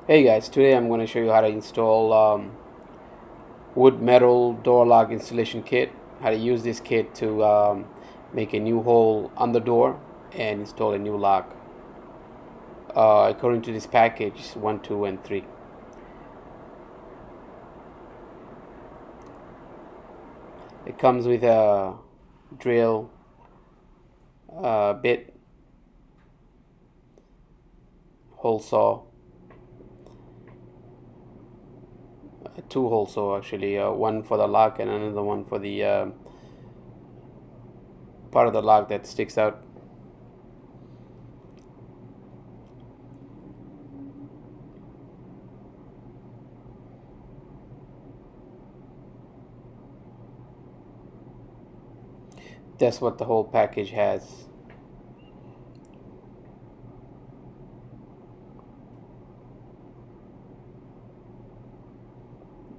Hey guys, today I'm going to show you how to install wood metal door lock installation kit. How to use this kit to make a new hole on the door and install a new lock. According to this package, 1, 2, and 3. It comes with a drill, bit, hole saw, two hole saw actually, one for the lock and another one for the part of the lock that sticks out. That's what the whole package has.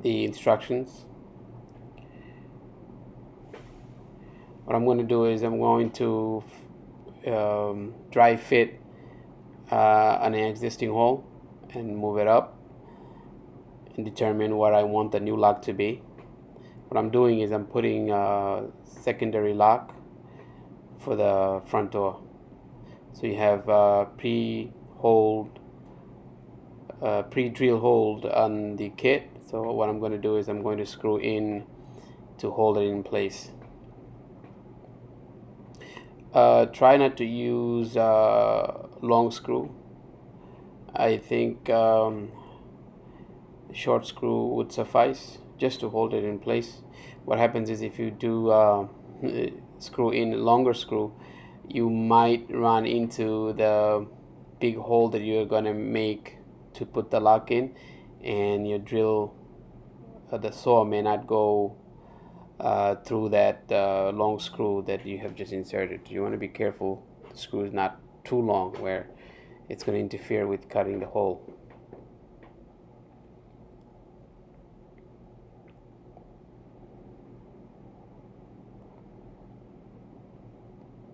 The instructions. What I'm going to do is I'm going to dry fit an existing hole and move it up and determine what I want the new lock to be. What I'm doing is I'm putting a secondary lock for the front door. So you have pre-drill hold on the kit. So what I'm going to do is I'm going to screw in to hold it in place. Try not to use long screw. I think short screw would suffice just to hold it in place. What happens is if you do screw in a longer screw, you might run into the big hole that you're gonna make to put the lock in, and your drill, the saw may not go through that long screw that you have just inserted. You want to be careful the screw is not too long where it's going to interfere with cutting the hole.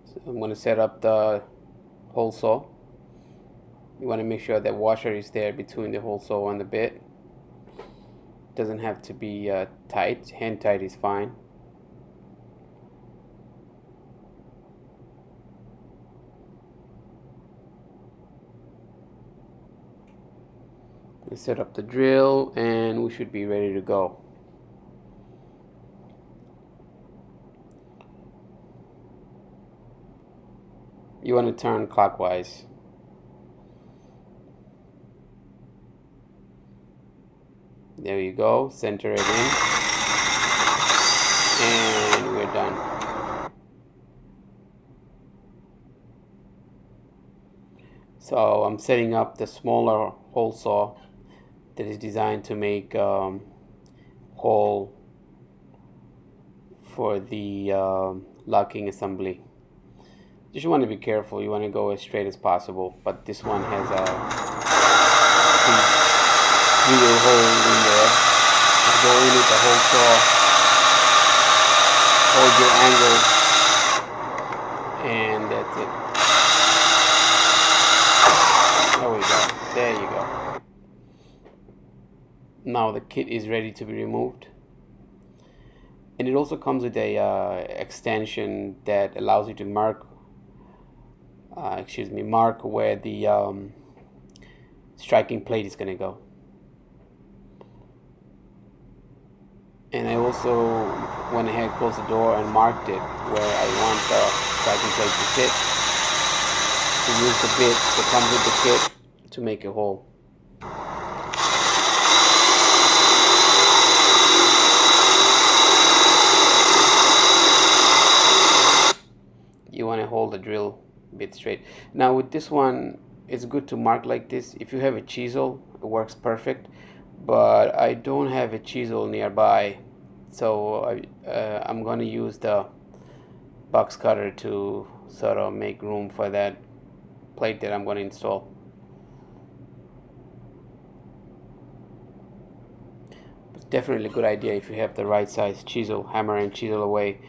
So I'm going to set up the hole saw. You want to make sure that washer is there between the hole saw and the bit. Doesn't have to be tight. Hand tight is fine. Set up the drill and we should be ready to go. You want to turn clockwise. There you go, center it in, and we're done. So I'm setting up the smaller hole saw that is designed to make hole for the locking assembly. You want to be careful. You want to go as straight as possible, but this one has a drill hole in there. Go in with the hole saw, hold your angle, and that's it. There we go. There you go. Now the kit is ready to be removed, and it also comes with a extension that allows you to mark where the striking plate is going to go. And I also went ahead, closed the door, and marked it where I want the striking plate to sit, to use the bit that comes with the kit to make a hole. You want to hold the drill bit straight. Now with this one, it's good to mark like this. If you have a chisel, it works perfect, but I don't have a chisel nearby, so I'm going to use the box cutter to sort of make room for that plate that I'm going to install. It's definitely a good idea if you have the right size chisel. Hammer and chisel away,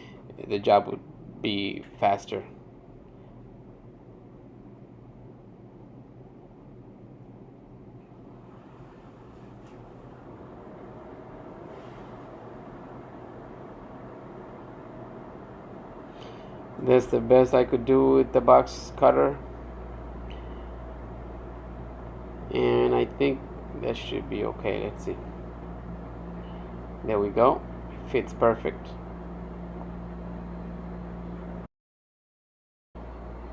the job would be faster. That's the best I could do with the box cutter, and I think that should be okay. Let's see. There we go. It fits perfect.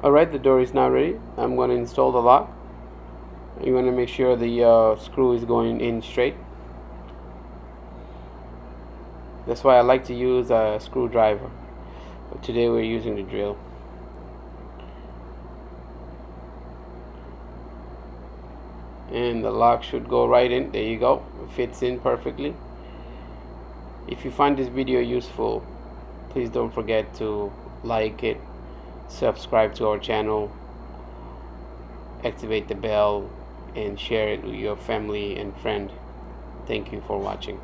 Alright, the door is now ready. I'm going to install the lock. You want to make sure the screw is going in straight. That's why I like to use a screwdriver, but today we're using the drill. And the lock should go right in. There you go. It fits in perfectly. If you find this video useful, please don't forget to like it, subscribe to our channel, activate the bell, and share it with your family and friend. Thank you for watching.